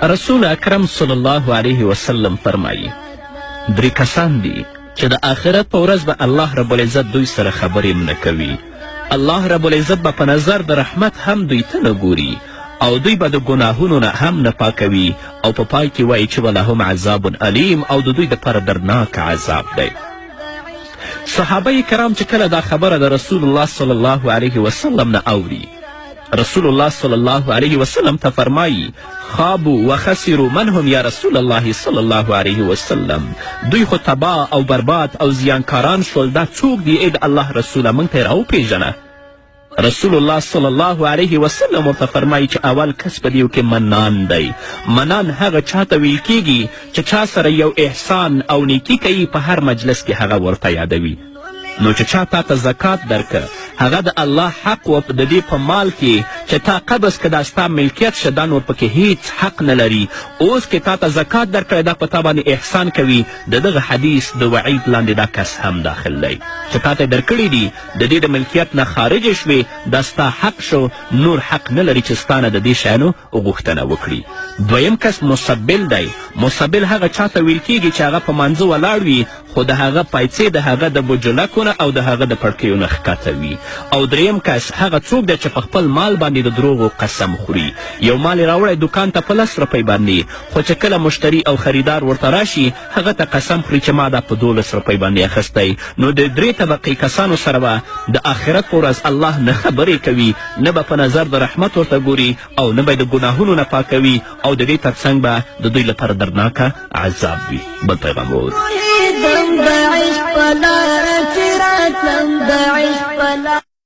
رسول اکرم صلی الله علیه وسلم فرمایي 3 کسان دي چې د آخرت په ورځ به الله رب العزت دوی سره خبرې نه کوي. الله رب العزت به په نظر د رحمت هم دوی ته نه ګوري او دوی به د ګناهونو نه هم نه پاکوي او په پای کې وایي چې ولهم عذاب علیم او د دوی دپاره دردناک عذاب دی. صحابه کرام چې کله دا خبره د رسول الله صلی الله علیه وسلم نه اوري، رسول الله صلی الله علیه وسلم ته فرمایي خابوا وخسروا من هم یا رسول الله صلی الله علیه وسلم، دوی خو تباه او برباد او زیانکاران شول، دا څوک دی ای د الله رسوله موږ ته یې راوپېژنه. رسول الله صلی الله علیه وسلم ورته فرمایي چې اول کس په دیو کې منان دی. منان هغه چاته ویل کیږي چې چا سره یو احسان او نیکي کوي، په هر مجلس کې هغه ورته یادوي. نو چې چا تا ته زکات درکه، هغه د الله حق و د دې په مال کې چې تا قبض که دا ستا ملکیت شه، دا نور پکې هیڅ حق نه لري. اوس که تا ته زکات درکړی، دا په تا باندې احسان کوي. د دغه حدیث د وعید لاندې دا کس هم داخل دی چې تا ته یې درکړي دي، د دې د ملکیت نه خارجې شوې، دا ستا حق شو، نور حق نه لري چې ستا نه د دې شیانو غوښتنه وکړي. دویم کس مسبل دی. مسبل هغه چاته ویل کیږي چې هغه په مانځه ولاړ وي، خو د هغه پایڅې د هغه د بجلکونه او د هغه د پړکیو نه ښکته وي. او دریم کس هغه څوک دی چې په خپل مال باندې د دروغو قسم خوري. یو مال یې راوړی دوکان ته په 10 روپۍ باندې، خو چې کله مشتري او خریدار ورته راشي، هغه ته قسم خوري چې ما دا په 12 روپۍ باندې اخیستی. نو د 3 طبقې کسانو سره به د آخرت په ورځ الله نه خبرې کوي، نه به په نظر د رحمت ورته ګوري او نه به د ګناهونو نه پاکوي، او د دې ترڅنګ به د دوی لپاره دردناکه عذاب وي. بل پیغام ووایي